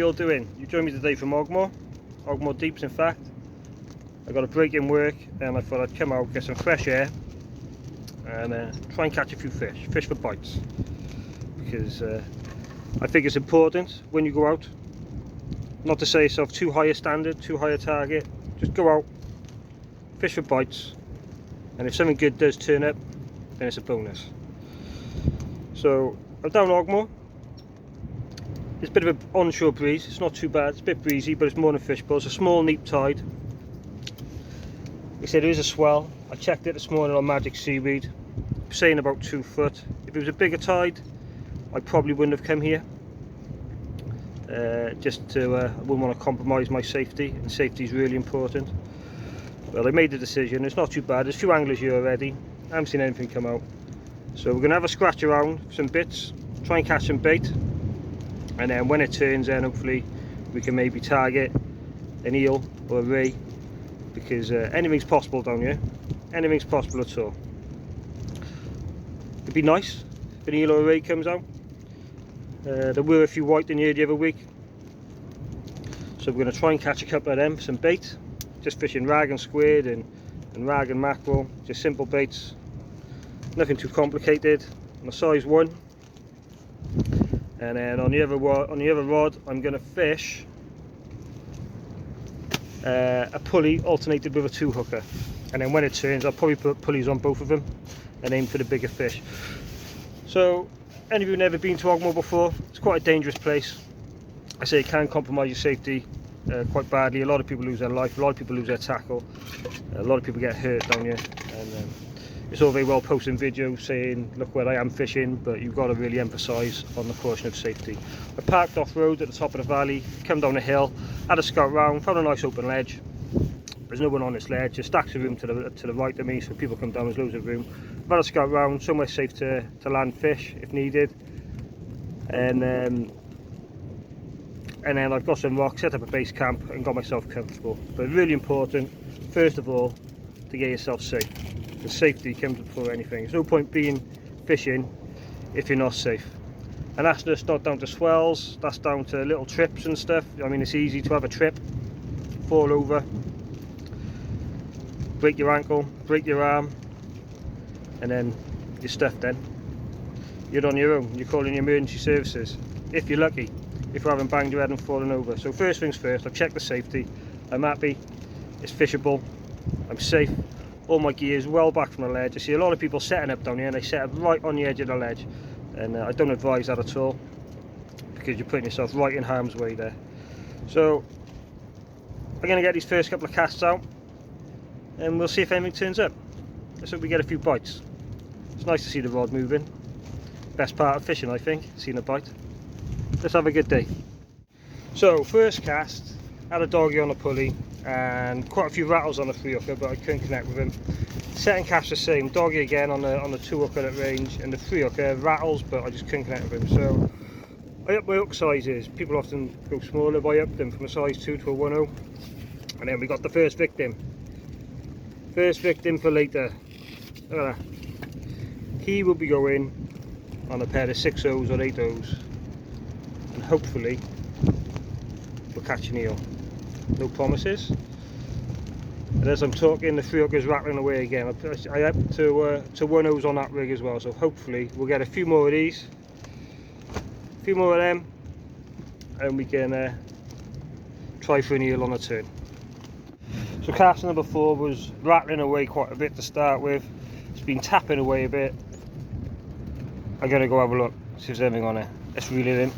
all doing? You joined me today from Ogmore Deeps in fact. I got a break in work and I thought I'd come out, get some fresh air and try and catch a few fish for bites, because I think it's important when you go out not to set yourself too high a standard, too high a target. Just go out, fish for bites, and if something good does turn up, then it's a bonus. So I'm down Ogmore. It's a bit of an onshore breeze, it's not too bad, it's a bit breezy, but it's more than fishable. It's a small neap tide. They said there is a swell. I checked it this morning on Magic Seaweed, saying about 2 foot. If it was a bigger tide, I probably wouldn't have come here. I wouldn't want to compromise my safety, and safety is really important. Well, I made the decision, it's not too bad, there's a few anglers here already, I haven't seen anything come out. So we're going to have a scratch around, some bits, try and catch some bait, and then when it turns then hopefully we can maybe target an eel or a ray, because anything's possible down here, anything's possible at all. It'd be nice if an eel or a ray comes out. There were a few white in here the other week, so we're going to try and catch a couple of them for some bait. Just fishing rag and squid and rag and mackerel, just simple baits, nothing too complicated. On a size 1, and then on the other rod I'm going to fish a pulley alternated with a 2-hooker, and then when it turns I'll probably put pulleys on both of them and aim for the bigger fish. So any of you who've never been to Ogmore before, it's quite a dangerous place. I say it can compromise your safety quite badly. A lot of people lose their life, a lot of people lose their tackle, a lot of people get hurt down here, and it's all very well posting videos saying look where I am fishing, but you've got to really emphasise on the caution of safety. I parked off road at the top of the valley, come down the hill, had a scout round, found a nice open ledge. There's no one on this ledge, there's stacks of room to the right of me, so people come down, there's loads of room. I've had a scout round, somewhere safe to land fish if needed, and then I've got some rocks, set up a base camp and got myself comfortable. But really important, first of all, to get yourself safe. The safety comes before anything. There's no point being fishing if you're not safe. And that's just not down to swells, that's down to little trips and stuff. I mean, it's easy to have a trip, fall over, break your ankle, break your arm, and then you're stuffed then. You're on your own, you're calling your emergency services, if you're lucky, if you haven't banged your head and fallen over. So first things first, I've checked the safety, I'm happy, it's fishable, I'm safe, all my gear is well back from the ledge. I see a lot of people setting up down here and they set up right on the edge of the ledge, and I don't advise that at all, because you're putting yourself right in harm's way there. So I'm going to get these first couple of casts out and we'll see if anything turns up. Let's hope we get a few bites. It's nice to see the rod moving. Best part of fishing, I think, seeing a bite. Let's have a good day. So first cast, had a doggy on a pulley and quite a few rattles on the 3-hooker, but I couldn't connect with him. Second cast the same, doggy again on the 2-hooker at range, and the 3-hooker rattles, but I just couldn't connect with him. So I upped my hook sizes. People often go smaller, but I upped them from a size 2 to a 1/0. And then we got the first victim. First victim for later. Look at that. He will be going on a pair of 6/0s or 8/0s, and hopefully we'll catch an eel. No promises. And as I'm talking, the 3-hooker's rattling away again. I up to 1/0s on that rig as well, so hopefully we'll get a few more of these, a few more of them, and we can try for an eel on a turn. So cast number 4 was rattling away quite a bit to start with. It's been tapping away a bit. I'm going to go have a look, see if there's anything on it. Let's reel it in.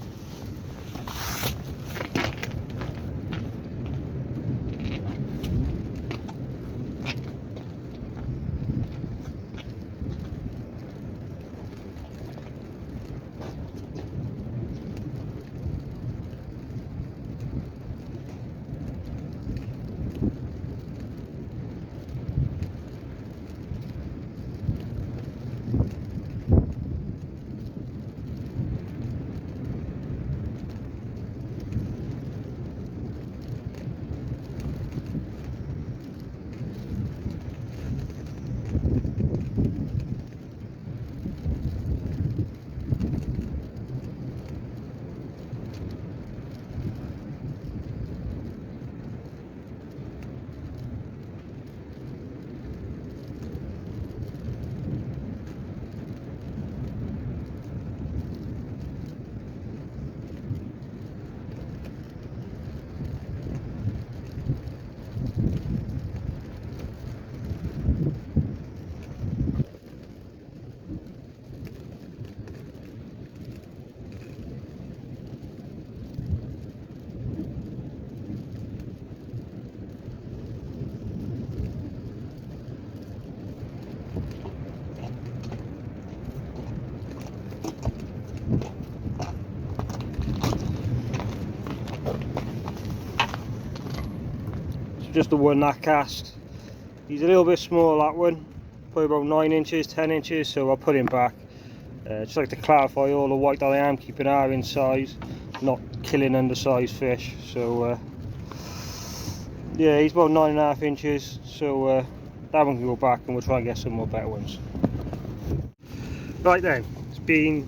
So just the one that cast. He's a little bit small, that one, probably about 9 inches, 10 inches, so I'll put him back. Just like to clarify, all the white that I am keeping are in size, not killing undersized fish. So yeah, he's about 9.5 inches, so that one can go back and we'll try and get some more better ones. Right then, it's been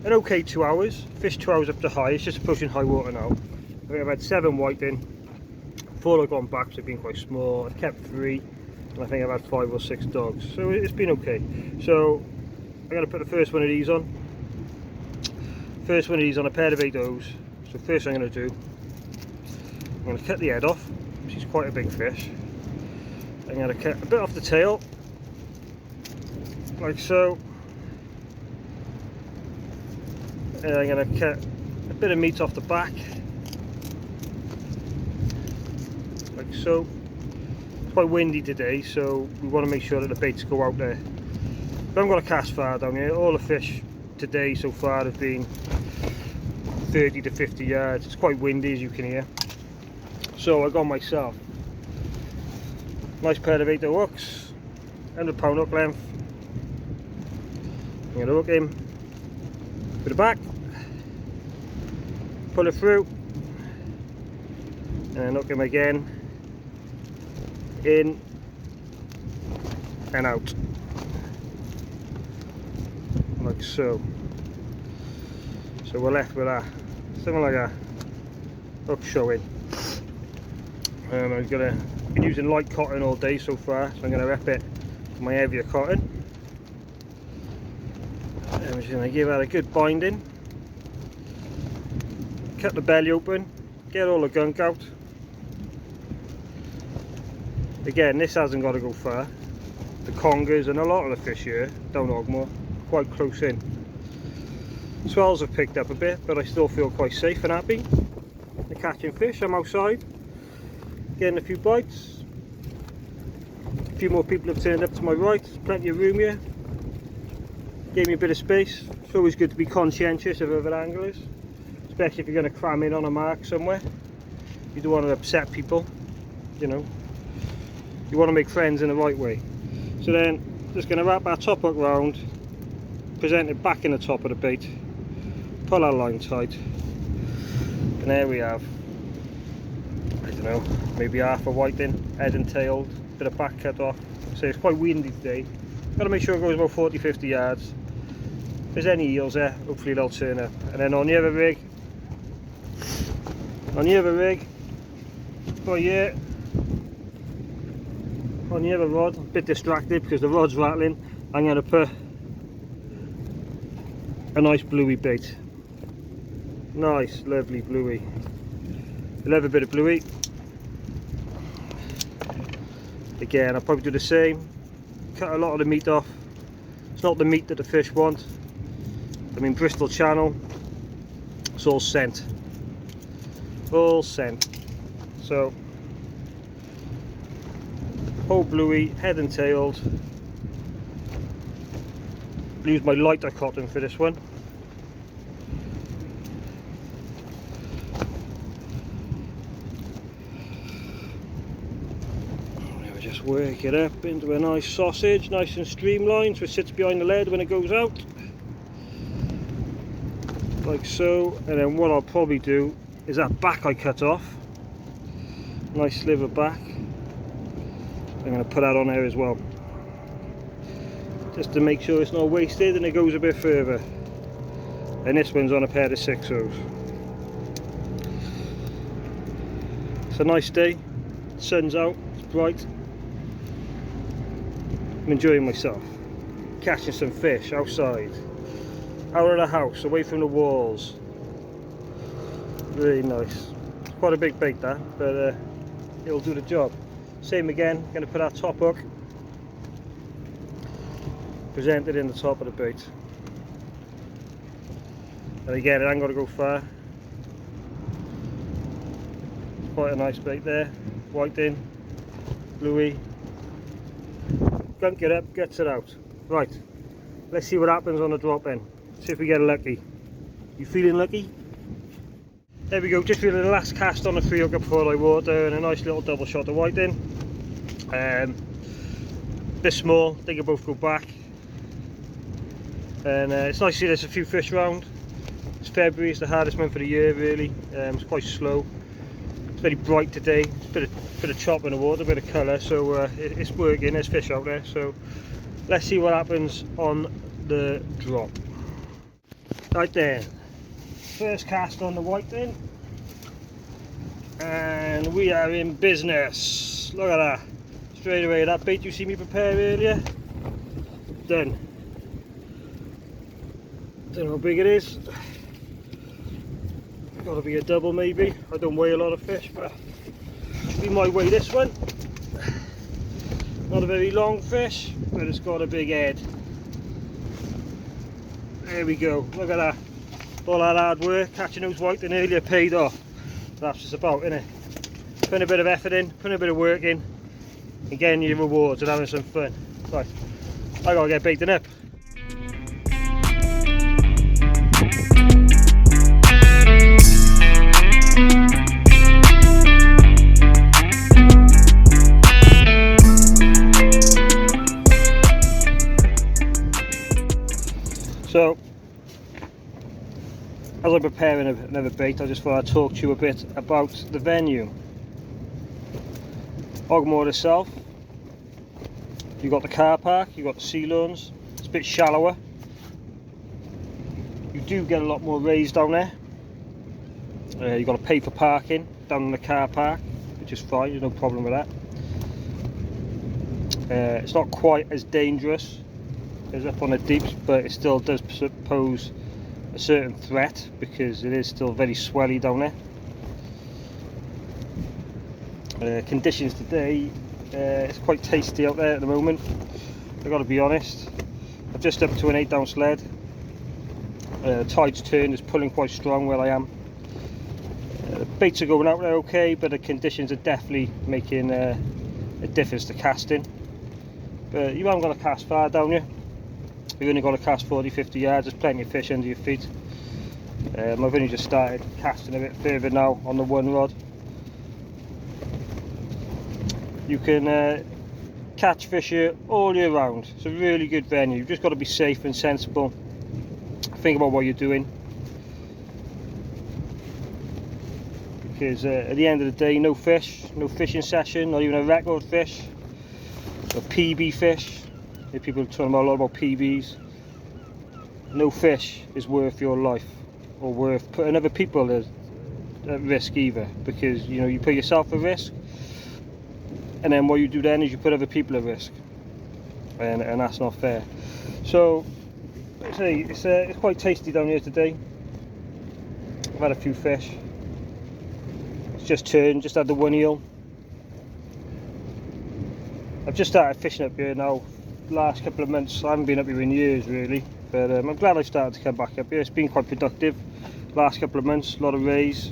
an okay 2 hours, fish 2 hours up to high, it's just approaching high water now. I think I've had 7 whiting, 4 have gone back, so they've been quite small. I've kept 3, and I think I've had 5 or 6 dogs, so it's been okay. So I'm going to put the first one of these on. First one of these on a pair of 8.0s. So first thing I'm going to do, I'm going to cut the head off. She's quite a big fish. I'm going to cut a bit off the tail, like so. And I'm going to cut a bit of meat off the back, like so. It's quite windy today, so we want to make sure that the baits go out there. I haven't got a cast far down here. All the fish today so far have been 30 to 50 yards. It's quite windy, as you can hear. So I got myself a nice pair of 8.0 hooks, 100-pound hook length. I'm going to hook him to the back, pull it through, and then hook him again, in and out. Like so. So we're left with that, something like a hook showing. And I'm been using light cotton all day so far, so I'm going to rep it to my heavier cotton. And I'm just going to give that a good binding. Cut the belly open, get all the gunk out. Again, this hasn't got to go far. The congers and a lot of the fish here down Ogmore quite close in. Swells have picked up a bit, but I still feel quite safe and happy. The catching fish, I'm outside, getting a few bites. A few more people have turned up to my right, there's plenty of room here. Gave me a bit of space. It's always good to be conscientious of other anglers, especially if you're going to cram in on a mark somewhere. You don't want to upset people, you know. You want to make friends in the right way. So then, just going to wrap our top hook round, present it back in the top of the bait, pull our line tight, and there we have, I don't know, maybe half a whiting, head and tailed, bit of back cut off. So it's quite windy today. Got to make sure it goes about 40-50 yards. If there's any eels there, hopefully they'll turn up. And then on the other rig, right here, on the other rod, a bit distracted because the rod's rattling, I'm going to put a nice bluey bait. Nice, lovely bluey. I love a bit of bluey. Again, I'll probably do the same. Cut a lot of the meat off. It's not the meat that the fish want. I mean, Bristol Channel, it's all scent. All scent. So, whole bluey, head and tailed. Use my lighter cotton for this one. Now just work it up into a nice sausage, nice and streamlined, so it sits behind the lead when it goes out. Like so. And then what I'll probably do is that back I cut off. Nice sliver back. I'm going to put that on there as well, just to make sure it's not wasted and it goes a bit further. And this one's on a pair of 6.0s. It's a nice day, sun's out, it's bright. I'm enjoying myself, catching some fish outside, out of the house, away from the walls. Really nice. It's quite a big bait that, but it'll do the job. Same again, going to put our top hook, present it in the top of the bait. And again, it ain't got to go far. Quite a nice bait there, whiting, bluey. gunk it up, gets it out. Right, let's see what happens on the drop in. See if we get lucky. You feeling lucky? There we go, just feeling the last cast on the 3 hooker before I water, and a nice little double shot of whiting. Bit small, they can both go back. And it's nice to see there's a few fish around. It's February, it's the hardest month of the year really. It's quite slow. It's very bright today. It's a bit of chop in the water, a bit of colour, so it's working. There's fish out there. So let's see what happens on the drop. Right there, first cast on the whiting, and we are in business. Look at that, straight away that bait you see me prepare earlier, done. Don't know how big it is. Gotta be a double maybe. I don't weigh a lot of fish, but we might weigh this one. Not a very long fish, but it's got a big head. There we go, look at that. All that hard work, catching those whiting earlier paid off. That's just about, innit? Putting a bit of effort in, putting a bit of work in, and getting your rewards and having some fun. Right, I gotta get baiting up. So, as I'm preparing another bait, I just thought I'd talk to you a bit about the venue. Ogmore itself, you've got the car park, you've got the sea lawns, it's a bit shallower. You do get a lot more raised down there. You've got to pay for parking down in the car park, which is fine, there's no problem with that. It's not quite as dangerous as up on the deeps, but it still does pose a certain threat because it is still very swelly down there. Conditions today, it's quite tasty out there at the moment, I've got to be honest. I'm just up to an 8 ounce lead. Tide's turned, it's pulling quite strong where I am. Baits are going out there okay, but the conditions are definitely making a difference to casting. But you haven't got to cast far down here. You've only got to cast 40-50 yards, there's plenty of fish under your feet. I've only just started casting a bit further now on the one rod. You can catch fish here all year round. It's a really good venue. You've just got to be safe and sensible. Think about what you're doing. Because at the end of the day, no fish, no fishing session, not even a record fish, or PB fish. People are talking about a lot about PBs. No fish is worth your life, or worth putting other people at risk either, because you know you put yourself at risk, and then what you do then is you put other people at risk, and that's not fair. So I say it's quite tasty down here today. I've had a few fish. It's just turned, just had the one eel. I've just started fishing up here now. Last couple of months, I haven't been up here in years really, but I'm glad I started to come back up here. It's been quite productive last couple of months. A lot of rays,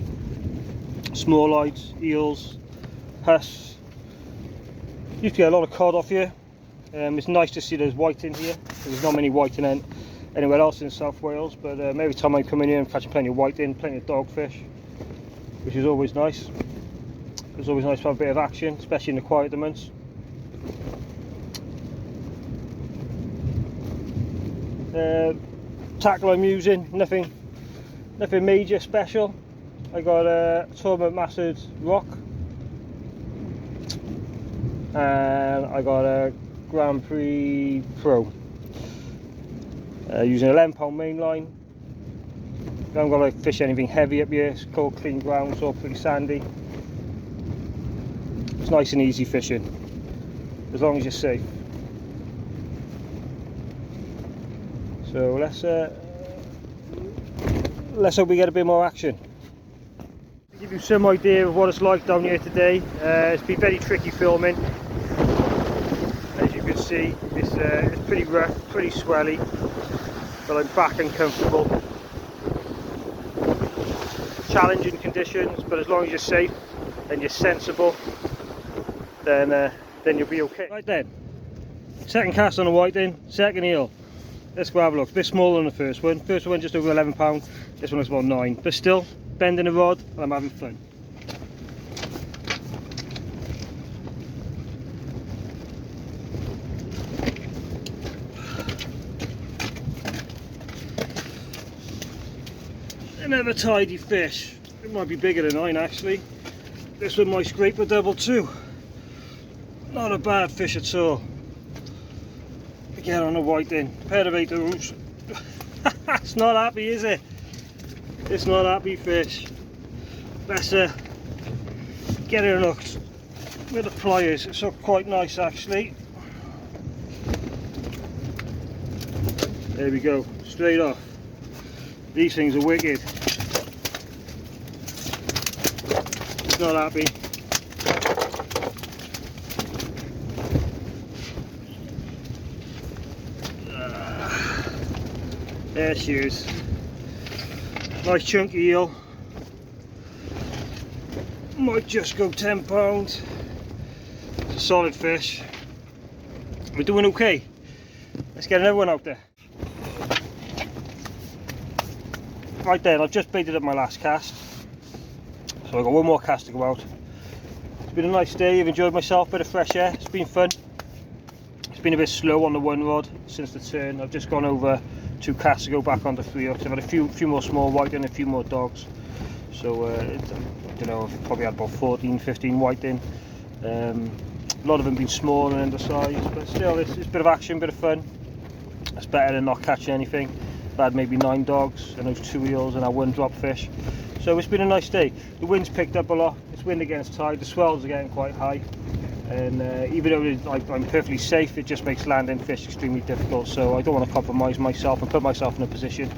small lights, eels, huss. Used to get a lot of cod off here. It's nice to see there's whiting here. There's not many whiting anywhere else in South Wales, but every time I come in here I'm catching plenty of whiting, plenty of dogfish, which is always nice. It's always nice to have a bit of action, especially in the quieter months. Tackle I'm using, nothing major special. I got a Remastered rock, and I got a Gran Prix Pro. Using a 11-pound main line. I haven't got to fish anything heavy up here. It's cold, clean ground, it's all pretty sandy. It's nice and easy fishing, as long as you're safe. So let's hope we get a bit more action. To give you some idea of what it's like down here today, it's been very tricky filming. As you can see, it's pretty rough, pretty swelly, but I'm back and comfortable. Challenging conditions, but as long as you're safe and you're sensible, then you'll be okay. Right then, Second cast on a whiting, second eel. Let's go have a look. It's a bit smaller than the first one. First one just over 11 pounds. This one is about 9. But still, bending the rod and I'm having fun. Another tidy fish. It might be bigger than 9 actually. This one might scrape a double too. Not a bad fish at all. Again on a whiting. Pair of 8 hooves. It's not happy, is it? It's not happy fish. Let's get it hooked with the pliers. It's quite nice actually. There we go. Straight off. These things are wicked. It's not happy. There she is. Nice chunky eel. Might just go 10 pounds. It's a solid fish. We're doing okay. Let's get another one out there. Right then, I've just baited up my last cast, so I've got one more cast to go out. It's been a nice day, I've enjoyed myself, bit of fresh air, it's been fun. It's been a bit slow on the one rod since the turn. I've just gone over 2 casts to go back onto 3 hooks. I've had a few more small whiting and a few more dogs. So I don't know, I've probably had about 14, 15 whiting. A lot of them been small and undersized, but still it's a bit of action, bit of fun. It's better than not catching anything. I've had maybe 9 dogs and those 2 eels and our 1 drop fish. So it's been a nice day. The wind's picked up a lot. It's wind against tide. The swells are getting quite high. And even though I'm perfectly safe, it just makes landing fish extremely difficult. So I don't want to compromise myself and put myself in a position.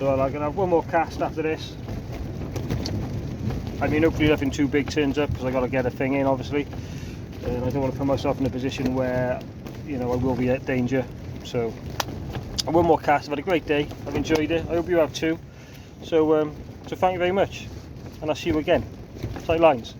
So I'm going to have one more cast after this. I mean, hopefully nothing too big turns up because I got to get a thing in, obviously. And I don't want to put myself in a position where, you know, I will be at danger. So one more cast. I've had a great day. I've enjoyed it. I hope you have too. So thank you very much, and I'll see you again. Tight lines.